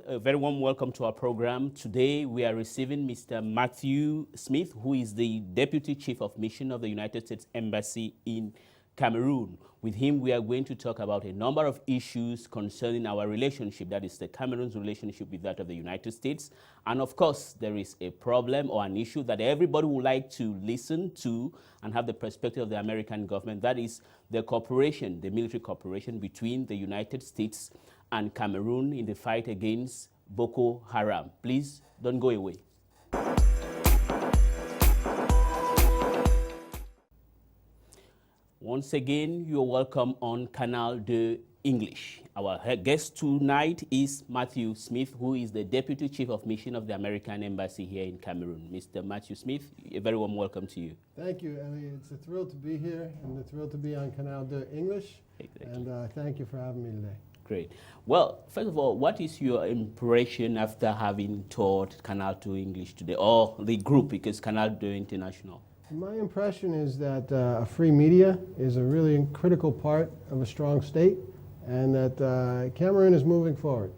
a very warm welcome to our program. Today we are receiving Mr. Mathew Smith, who is the Deputy Chief of Mission of the United States Embassy in Cameroon. With him, we are going to talk about a number of issues concerning our relationship, that is the Cameroon's relationship with that of the United States. And of course, there is a problem or an issue that everybody would like to listen to and have the perspective of the American government. That is the cooperation, the military cooperation between the United States and Cameroon in the fight against Boko Haram. Please don't go away. Once again, you're welcome on Canal de English. Our guest tonight is Mathew Smith, who is the Deputy Chief of Mission of the American Embassy here in Cameroon. Mr. Mathew Smith, a very warm welcome to you. Thank you, Elie. It's a thrill to be here and a thrill to be on Canal de English. Exactly. And thank you for having me today. Great. Well, first of all, what is your impression after having taught Canal to English today, or the group, because Canal de International? My impression is that a free media is a really critical part of a strong state, and that Cameroon is moving forward.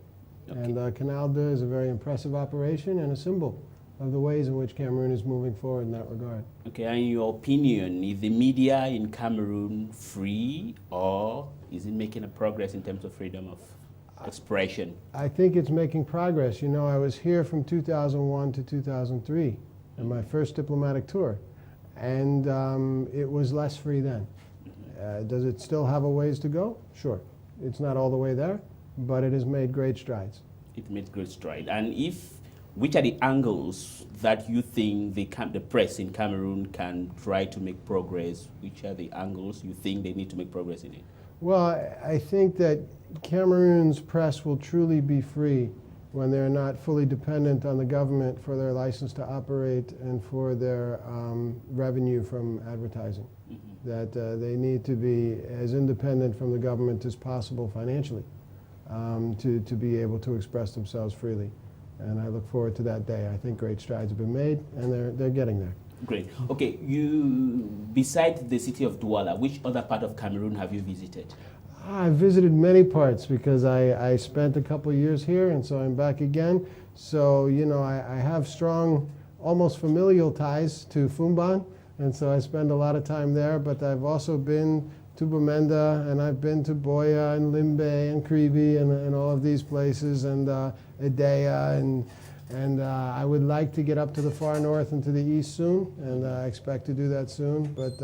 Okay. And Canal de is a very impressive operation and a symbol of the ways in which Cameroon is moving forward in that regard. Okay, and in your opinion, is the media in Cameroon free, or is it making a progress in terms of freedom of expression? I think it's making progress. You know, I was here from 2001 to 2003 in my first diplomatic tour, and it was less free then. Does it still have a ways to go? Sure. It's not all the way there, but it has made great strides. It made great strides. And which are the angles that you think the press in Cameroon can try to make progress? Which are the angles you think they need to make progress in it? Well, I think that Cameroon's press will truly be free when they're not fully dependent on the government for their license to operate and for their revenue from advertising. Mm-hmm. That they need to be as independent from the government as possible financially to be able to express themselves freely. And I look forward to that day. I think great strides have been made, and they're getting there. Great. Okay, besides the city of Douala, which other part of Cameroon have you visited? I've visited many parts because I spent a couple of years here, and so I'm back again. So, you know, I have strong, almost familial ties to Fumban, and so I spend a lot of time there, but I've also been to Bamenda, and I've been to Boya and Limbe and Kribi and all of these places, and Edea, and I would like to get up to the far north and to the east soon, and I expect to do that soon. But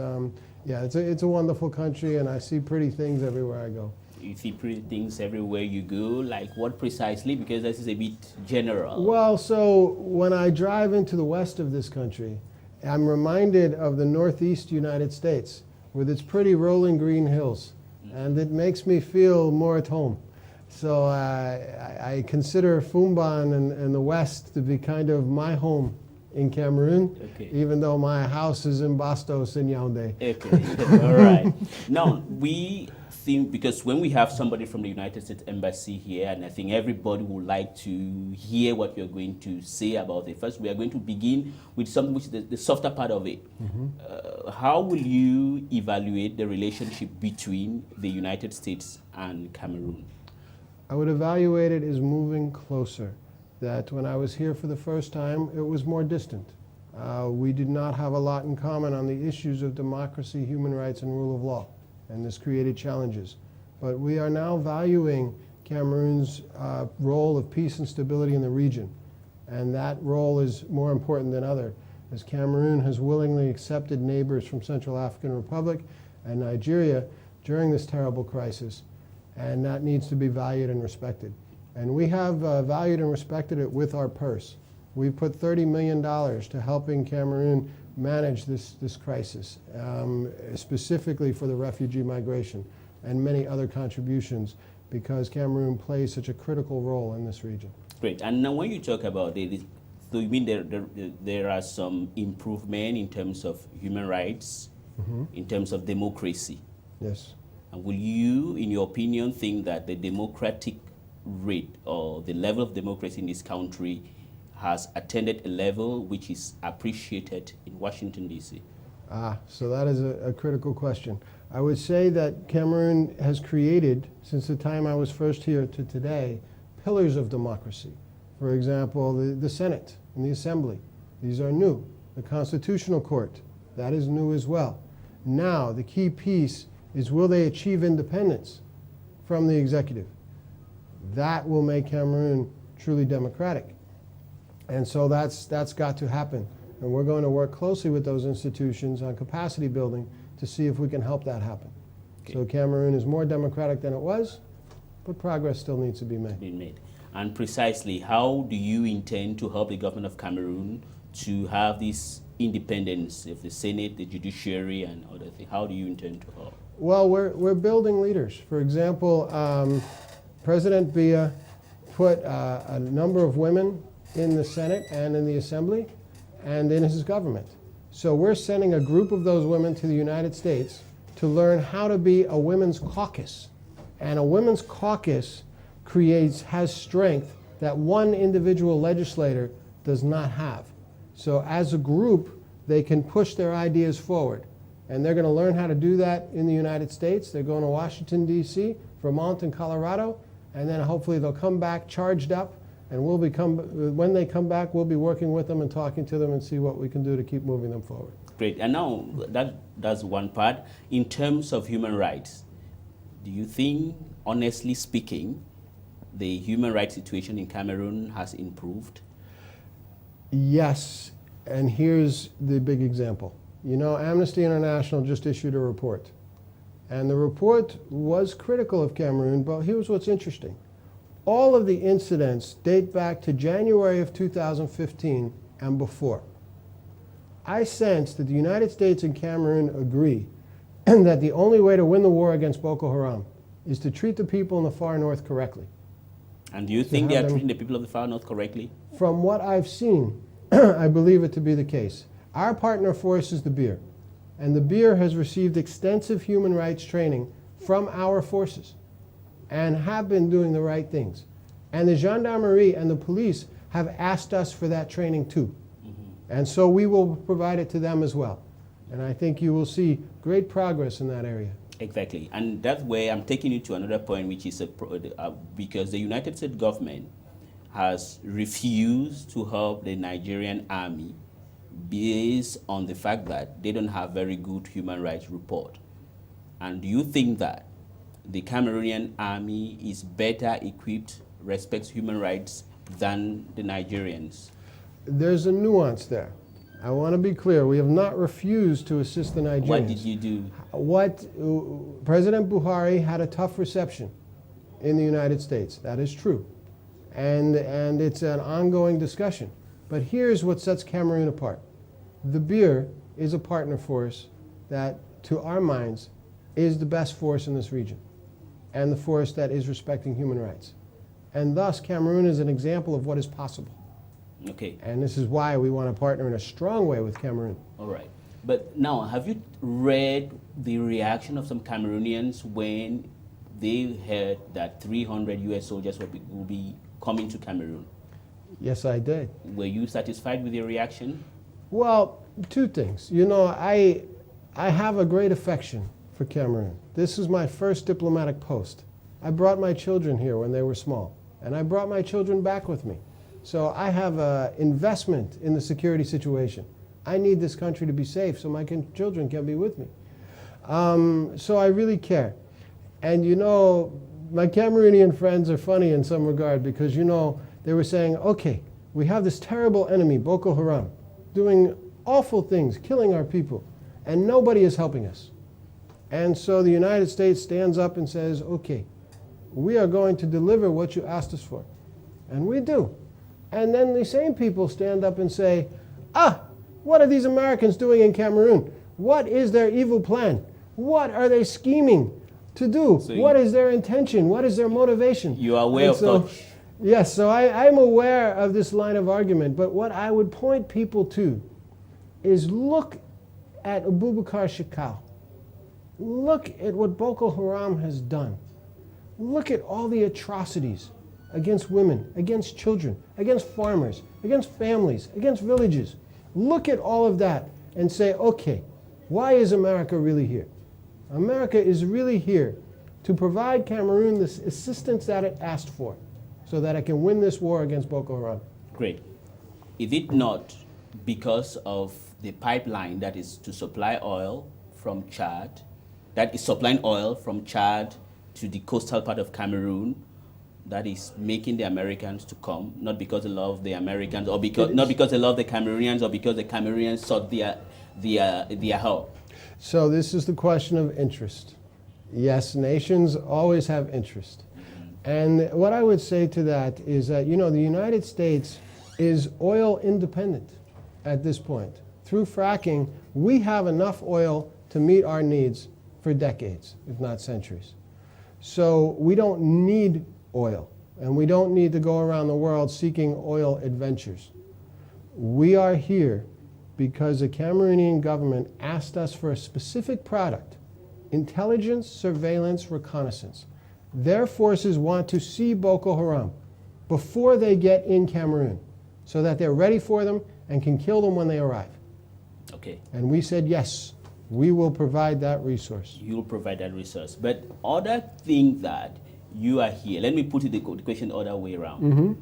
yeah, it's a wonderful country, and I see pretty things everywhere I go. You see pretty things everywhere you go, like what precisely? Because this is a bit general. Well, so when I drive into the west of this country, I'm reminded of the northeast United States with its pretty rolling green hills, and it makes me feel more at home. So I consider Fumban and the West to be kind of my home in Cameroon, okay, even though my house is in Bastos in Yaounde. Okay, all right. Now, we think, because when we have somebody from the United States Embassy here, and I think everybody would like to hear what you're going to say about it. First, we are going to begin with something which is the softer part of it. Mm-hmm. How will you evaluate the relationship between the United States and Cameroon? I would evaluate it as moving closer. That when I was here for the first time, it was more distant. We did not have a lot in common on the issues of democracy, human rights, and rule of law, and this created challenges. But we are now valuing Cameroon's role of peace and stability in the region, and that role is more important than other, as Cameroon has willingly accepted neighbors from Central African Republic and Nigeria during this terrible crisis, and that needs to be valued and respected. And we have valued and respected it with our purse. We've put $30 million to helping Cameroon manage this crisis, specifically for the refugee migration, and many other contributions, because Cameroon plays such a critical role in this region. Great. And now when you talk about it, so you mean there are some improvement in terms of human rights, mm-hmm, in terms of democracy? Yes. And will you, in your opinion, think that the democratic rate or the level of democracy in this country has attained a level which is appreciated in Washington, D.C.? So that is a critical question. I would say that Cameroon has created, since the time I was first here to today, pillars of democracy. For example, the Senate and the Assembly. These are new. The Constitutional Court, that is new as well. Now, the key piece is, will they achieve independence from the executive? That will make Cameroon truly democratic. And so that's got to happen. And we're going to work closely with those institutions on capacity building to see if we can help that happen. Okay. So Cameroon is more democratic than it was, but progress still needs to be made. And precisely, how do you intend to help the government of Cameroon to have this independence of the Senate, the judiciary, and other things? How do you intend to help? Well, we're building leaders. For example, President Biya put a number of women in the Senate and in the Assembly and in his government. So we're sending a group of those women to the United States to learn how to be a women's caucus. And a women's caucus has strength that one individual legislator does not have. So as a group, they can push their ideas forward. And they're going to learn how to do that in the United States. They're going to Washington, D.C., Vermont, and Colorado. And then hopefully they'll come back charged up. And when they come back, we'll be working with them and talking to them and see what we can do to keep moving them forward. Great. And now that's one part. In terms of human rights, do you think, honestly speaking, the human rights situation in Cameroon has improved? Yes. And here's the big example. You know, Amnesty International just issued a report. And the report was critical of Cameroon, but here's what's interesting. All of the incidents date back to January of 2015 and before. I sense that the United States and Cameroon agree that the only way to win the war against Boko Haram is to treat the people in the far north correctly. And do you think they are treating the people of the far north correctly? From what I've seen, I believe it to be the case. Our partner force is the BIR, and the BIR has received extensive human rights training from our forces and have been doing the right things. And the gendarmerie and the police have asked us for that training too. And so we will provide it to them as well. And I think you will see great progress in that area. Exactly. And that's where I'm taking you to another point, which is because the United States government has refused to help the Nigerian army based on the fact that they don't have very good human rights report. And do you think that the Cameroonian army is better equipped, respects human rights than the Nigerians? There's a nuance there. I want to be clear. We have not refused to assist the Nigerians. What did you do? President Buhari had a tough reception in the United States. That is true. And it's an ongoing discussion. But here's what sets Cameroon apart. The BIR is a partner force that, to our minds, is the best force in this region, and the force that is respecting human rights. And thus, Cameroon is an example of what is possible. Okay. And this is why we want to partner in a strong way with Cameroon. All right. But now, have you read the reaction of some Cameroonians when they heard that 300 U.S. soldiers will be coming to Cameroon? Yes, I did. Were you satisfied with your reaction? Well, two things. You know, I have a great affection for Cameroon. This is my first diplomatic post. I brought my children here when they were small, and I brought my children back with me. So I have an investment in the security situation. I need this country to be safe so my children can be with me. So I really care. And you know, my Cameroonian friends are funny in some regard because, you know, they were saying, okay, we have this terrible enemy, Boko Haram, doing awful things, killing our people, and nobody is helping us. And so the United States stands up and says, okay, we are going to deliver what you asked us for. And we do. And then the same people stand up and say, what are these Americans doing in Cameroon? What is their evil plan? What are they scheming to do? So what is their intention? What is their motivation? You are aware of that? Yes, so I'm aware of this line of argument, but what I would point people to is look at Abubakar Shekau. Look at what Boko Haram has done. Look at all the atrocities against women, against children, against farmers, against families, against villages. Look at all of that and say, okay, why is America really here? America is really here to provide Cameroon the assistance that it asked for. so that it can win this war against Boko Haram. Great. Is it not because of the pipeline that is to supply oil from Chad, that is supplying oil from Chad to the coastal part of Cameroon, that is making the Americans to come, not because they love the Americans, or not because they love the Cameroonians, or because the Cameroonians sought their help? So this is the question of interest. Yes, nations always have interest. And what I would say to that is that, you know, the United States is oil independent at this point. Through fracking, we have enough oil to meet our needs for decades, if not centuries. So we don't need oil, and we don't need to go around the world seeking oil adventures. We are here because the Cameroonian government asked us for a specific product: intelligence, surveillance, reconnaissance. Their forces want to see Boko Haram before they get in Cameroon, so that they're ready for them and can kill them when they arrive. Okay. And we said, yes, we will provide that resource. You will provide that resource. But other thing that you are here, let me put it the question the other way around. Mm-hmm.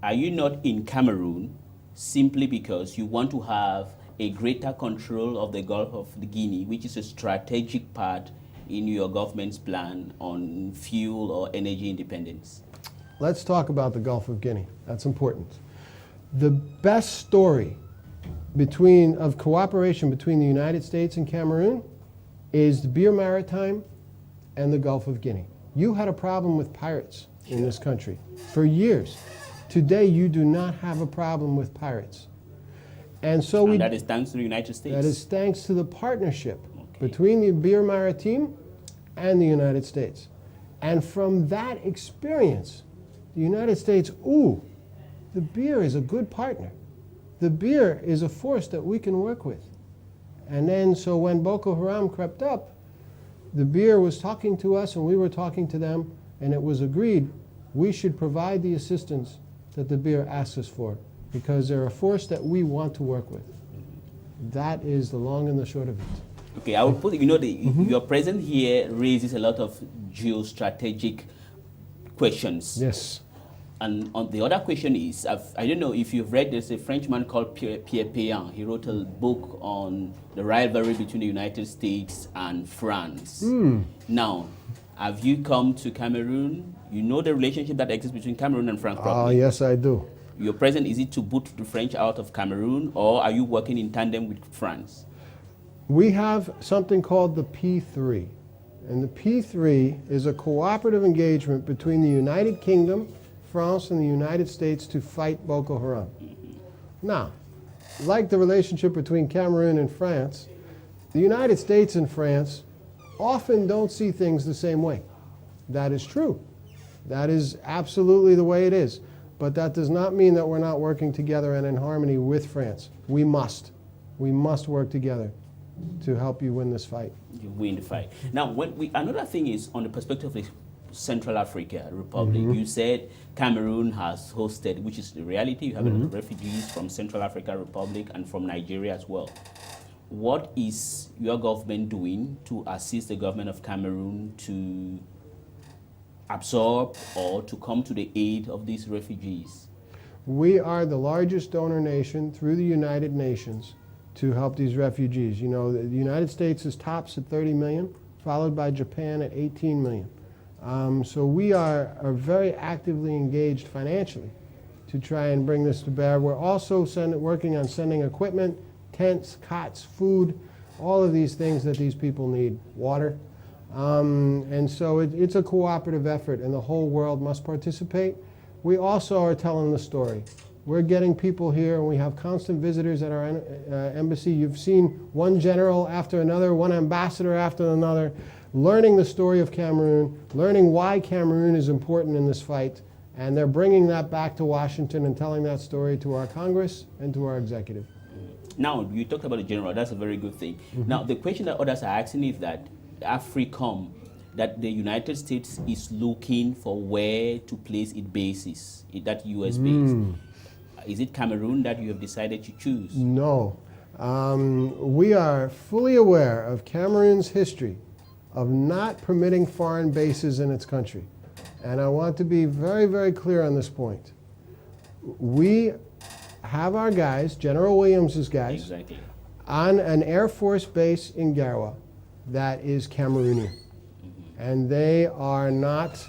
Are you not in Cameroon simply because you want to have a greater control of the Gulf of Guinea, which is a strategic part in your government's plan on fuel or energy independence? Let's talk about the Gulf of Guinea. That's important. The best story of cooperation between the United States and Cameroon is the Bir Maritime and the Gulf of Guinea. You had a problem with pirates in this country for years. Today, you do not have a problem with pirates. And so that is thanks to the United States? That is thanks to the partnership between the Bir Maritime and the United States. And from that experience, the United States, the Bir is a good partner. The Bir is a force that we can work with. And then, so when Boko Haram crept up, the Bir was talking to us and we were talking to them, and it was agreed we should provide the assistance that the Bir asks us for, because they're a force that we want to work with. That is the long and the short of it. Okay, I will put, you know, your presence here raises a lot of geostrategic questions. Yes. And on the other question is, I don't know if you've read, there's a Frenchman called Pierre Péan. He wrote a book on the rivalry between the United States and France. Now, have you come to Cameroon? You know the relationship that exists between Cameroon and France probably. Yes, I do. Your present, is it to boot the French out of Cameroon, or are you working in tandem with France? We have something called the P3. And the P3 is a cooperative engagement between the United Kingdom, France, and the United States to fight Boko Haram. Now, like the relationship between Cameroon and France, the United States and France often don't see things the same way. That is true. That is absolutely the way it is. But that does not mean that we're not working together and in harmony with France. We must. We must work together to help you win this fight. You win the fight. Now, another thing is on the perspective of the Central Africa Republic. You said Cameroon has hosted, which is the reality. You have a lot of refugees from Central Africa Republic and from Nigeria as well. What is your government doing to assist the government of Cameroon to absorb or to come to the aid of these refugees? We are the largest donor nation through the United Nations to help these refugees. You know, the United States is tops at 30 million, followed by Japan at 18 million. So we are very actively engaged financially to try and bring this to bear. We're also working on sending equipment, tents, cots, food, all of these things that these people need, water. And so it's a cooperative effort, and the whole world must participate. We also are telling the story. We're getting people here, and we have constant visitors at our embassy. You've seen one general after another, one ambassador after another, learning the story of Cameroon, learning why Cameroon is important in this fight, and they're bringing that back to Washington and telling that story to our Congress and to our executive. Now, you talked about the general. That's a very good thing. Now, the question that others are asking is that AFRICOM, that the United States is looking for where to place its bases, that U.S. base. Is it Cameroon that you have decided to choose? No. We are fully aware of Cameroon's history of not permitting foreign bases in its country. And I want to be very, very clear on this point. We have our guys, General Williams' guys, Exactly. on an Air Force base in Garoua that is Cameroonian. And they are not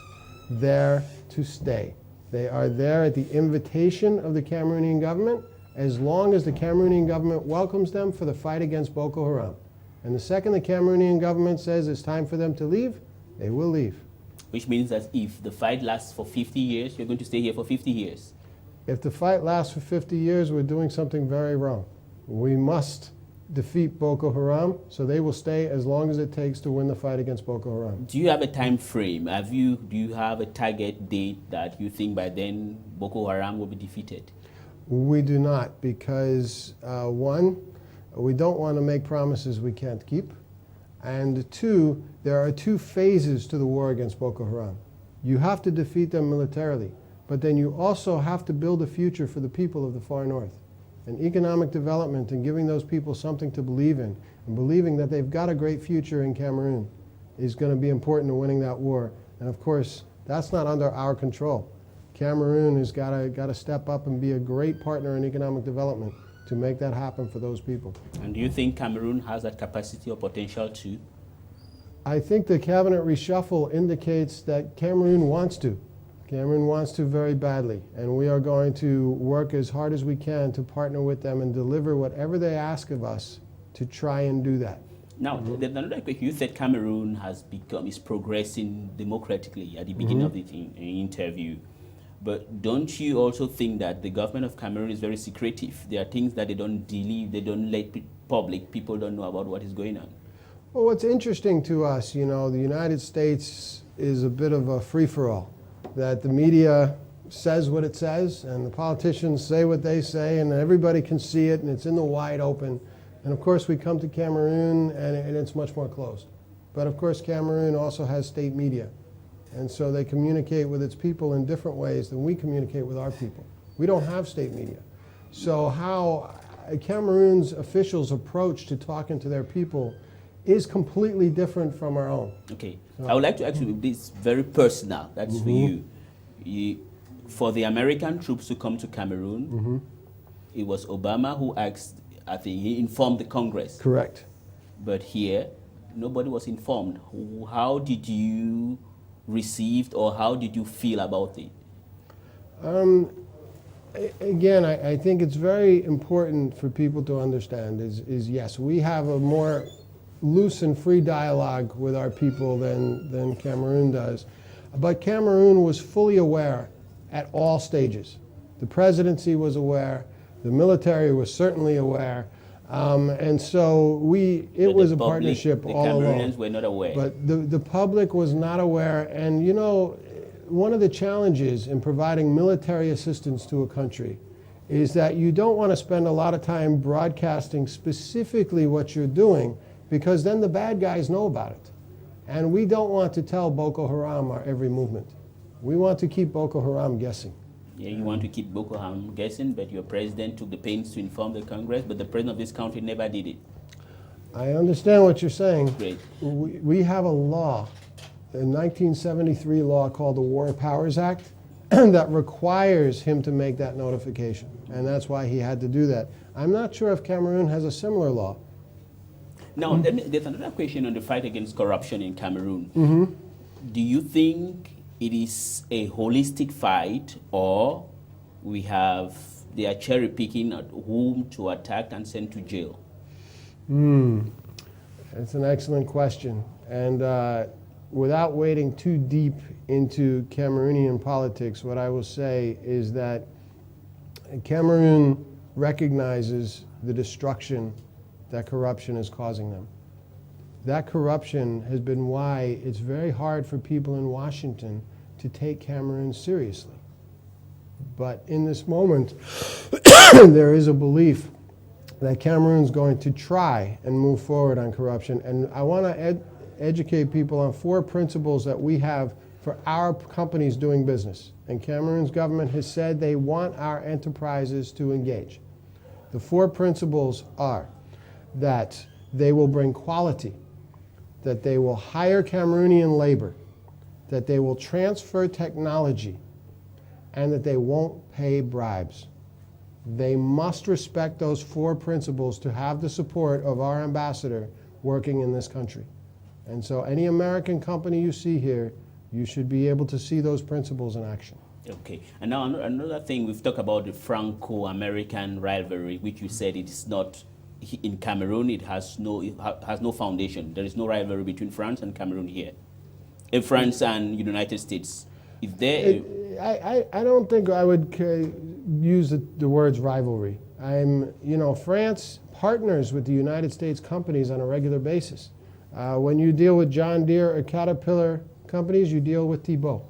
there to stay. They are there at the invitation of the Cameroonian government, as long as the Cameroonian government welcomes them for the fight against Boko Haram. And the second the Cameroonian government says it's time for them to leave, they will leave. Which means that if the fight lasts for 50 years, you're going to stay here for 50 years. If the fight lasts for 50 years, we're doing something very wrong. We must defeat Boko Haram, so they will stay as long as it takes to win the fight against Boko Haram. Do you have a time frame? Do you have a target date that you think by then Boko Haram will be defeated? We do not, because one, we don't want to make promises we can't keep, and two, there are two phases to the war against Boko Haram. You have to defeat them militarily, but then you also have to build a future for the people of the far north. And economic development and giving those people something to believe in, and believing that they've got a great future in Cameroon, is going to be important to winning that war. And of course, that's not under our control. Cameroon has got to step up and be a great partner in economic development to make that happen for those people. And do you think Cameroon has that capacity or potential too? I think the cabinet reshuffle indicates that Cameroon wants to. Cameroon wants to very badly, and we are going to work as hard as we can to partner with them and deliver whatever they ask of us to try and do that. Now, another question, you said Cameroon is progressing democratically at the beginning of the interview. But don't you also think that the government of Cameroon is very secretive? There are things that they don't let public, people don't know about what is going on. Well, what's interesting to us, you know, the United States is a bit of a free-for-all. That the media says what it says, and the politicians say what they say, and everybody can see it, and it's in the wide open. And of course, we come to Cameroon, and it's much more closed. But of course, Cameroon also has state media. And so they communicate with its people in different ways than we communicate with our people. We don't have state media. So how Cameroon's officials' approach to talking to their people is completely different from our own. Okay. I would like to ask you this very personal. That's for you. For the American troops to come to Cameroon, it was Obama who asked, I think he informed the Congress. Correct. But here, nobody was informed. How did you receive, or how did you feel about it? Again, I think it's very important for people to understand is yes, we have a more loose and free dialogue with our people than Cameroon does. But Cameroon was fully aware at all stages. The presidency was aware, the military was certainly aware, and so it was a partnership all along. The Cameroonians were not aware. But the public was not aware, and you know, one of the challenges in providing military assistance to a country is that you don't want to spend a lot of time broadcasting specifically what you're doing, because then the bad guys know about it. And we don't want to tell Boko Haram our every movement. We want to keep Boko Haram guessing. Yeah, you want to keep Boko Haram guessing, but your president took the pains to inform the Congress, but the president of this country never did it. I understand what you're saying. Great. We have a law, a 1973 law called the War Powers Act, that requires him to make that notification. And that's why he had to do that. I'm not sure if Cameroon has a similar law. Now, there's another question on the fight against corruption in Cameroon. Do you think it is a holistic fight, or they are cherry picking at whom to attack and send to jail? That's an excellent question. And without wading too deep into Cameroonian politics, what I will say is that Cameroon recognizes the destruction that corruption is causing them. That corruption has been why it's very hard for people in Washington to take Cameroon seriously. But in this moment, there is a belief that Cameroon's going to try and move forward on corruption. And I want to educate people on 4 principles that we have for our companies doing business. And Cameroon's government has said they want our enterprises to engage. The 4 principles are that they will bring quality, that they will hire Cameroonian labor, that they will transfer technology and that they won't pay bribes. They must respect those 4 principles to have the support of our ambassador working in this country. And so any American company you see here, you should be able to see those principles in action. Okay, and now another thing, we've talked about the Franco-American rivalry, which you said it is not, in Cameroon it has no foundation. There is no rivalry between France and Cameroon here. France and United States. Is there? I don't think I would use the words rivalry. France partners with the United States companies on a regular basis. When you deal with John Deere or Caterpillar companies, you deal with Thibault.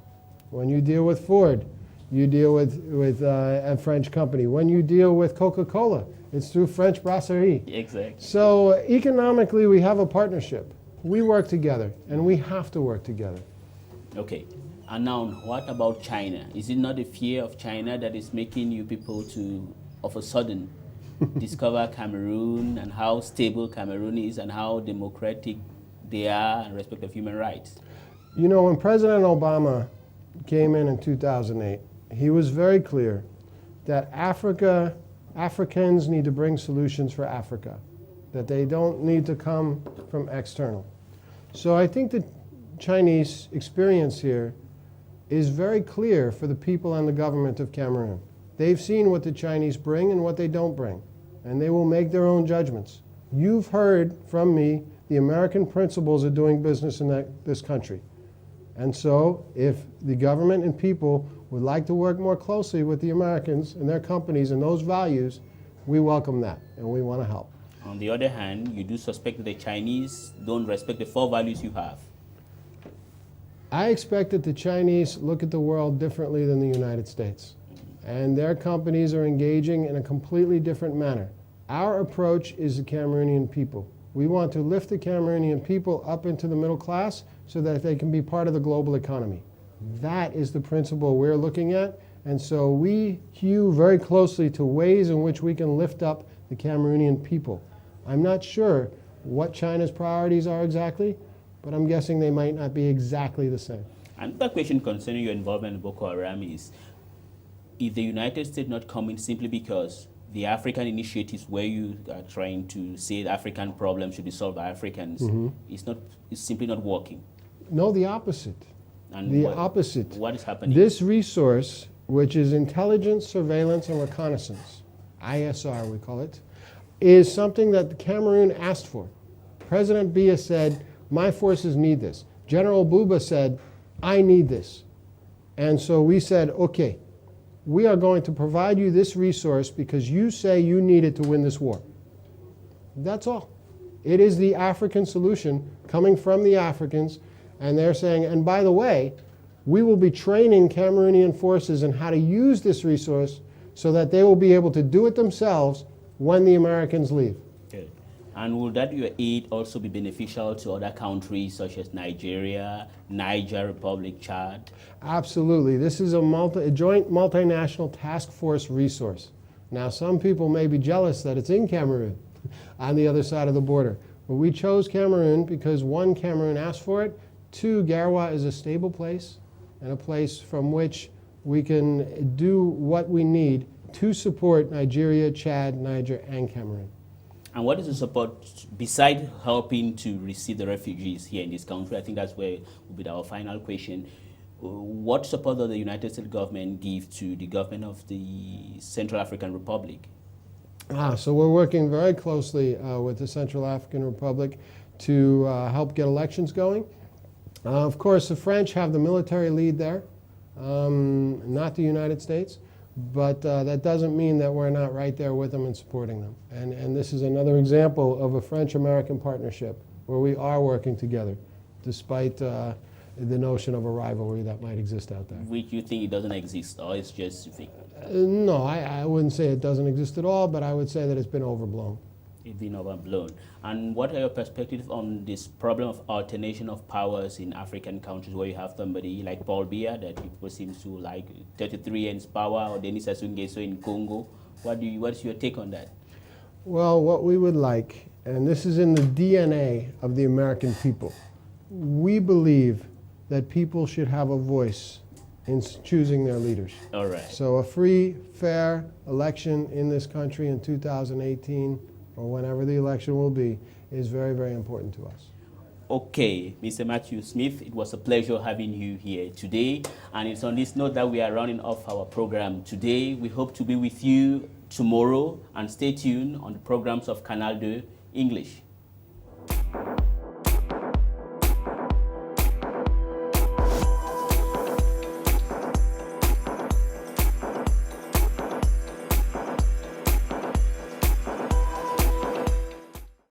When you deal with Ford, you deal with a French company. When you deal with Coca-Cola, it's through French Brasserie. Exactly. So economically, we have a partnership. We work together, and we have to work together. Okay. And now, what about China? Is it not the fear of China that is making you people to, of a sudden, discover Cameroon and how stable Cameroon is and how democratic they are in respect of human rights? You know, when President Obama came in 2008, he was very clear that Africans need to bring solutions for Africa, that they don't need to come from external. So I think the Chinese experience here is very clear for the people and the government of Cameroon. They've seen what the Chinese bring and what they don't bring, and they will make their own judgments. You've heard from me the American principles of doing business in this country. And so if the government and people would like to work more closely with the Americans and their companies and those values, we welcome that, and we want to help. On the other hand, you do suspect that the Chinese don't respect the 4 values you have. I expect that the Chinese look at the world differently than the United States, and their companies are engaging in a completely different manner. Our approach is the Cameroonian people. We want to lift the Cameroonian people up into the middle class so that they can be part of the global economy. That is the principle we're looking at, and so we hew very closely to ways in which we can lift up the Cameroonian people. I'm not sure what China's priorities are exactly, but I'm guessing they might not be exactly the same. Another question concerning your involvement in Boko Haram is the United States not coming simply because the African initiatives where you are trying to say the African problem should be solved by Africans is simply not working? No, the opposite. And the opposite. What is happening? This resource, which is intelligence, surveillance, and reconnaissance, ISR we call it, is something that Cameroon asked for. President Biya said, my forces need this. General Buba said, I need this. And so we said, okay, we are going to provide you this resource because you say you need it to win this war. That's all. It is the African solution coming from the Africans, and they're saying, and by the way, we will be training Cameroonian forces in how to use this resource so that they will be able to do it themselves when the Americans leave. Okay. And will that your aid also be beneficial to other countries such as Nigeria, Niger Republic, Chad? Absolutely. This is a joint multinational task force resource. Now, some people may be jealous that it's in Cameroon, on the other side of the border. But we chose Cameroon because, 1, Cameroon asked for it. 2, Garoua is a stable place and a place from which we can do what we need to support Nigeria, Chad, Niger, and Cameroon. And what is the support, besides helping to receive the refugees here in this country? I think that's where will be our final question. What support does the United States government give to the government of the Central African Republic? So we're working very closely with the Central African Republic to help get elections going. Of course, the French have the military lead there, not the United States. But that doesn't mean that we're not right there with them and supporting them. And this is another example of a French-American partnership where we are working together, despite the notion of a rivalry that might exist out there. Which you think it doesn't exist, or it's just you think? No, I wouldn't say it doesn't exist at all, but I would say that it's been overblown. It's been overblown. And what are your perspectives on this problem of alternation of powers in African countries where you have somebody like Paul Biya that people seem to like 33 ends power, or Denis Sassou Nguesso in Congo? What's your take on that? Well, what we would like, and this is in the DNA of the American people, we believe that people should have a voice in choosing their leaders. All right. So a free, fair election in this country in 2018, or whenever the election will be, is very, very important to us. Okay, Mr. Mathew Smith, it was a pleasure having you here today. And it's on this note that we are running off our program today. We hope to be with you tomorrow, and stay tuned on the programs of Canal 2 English.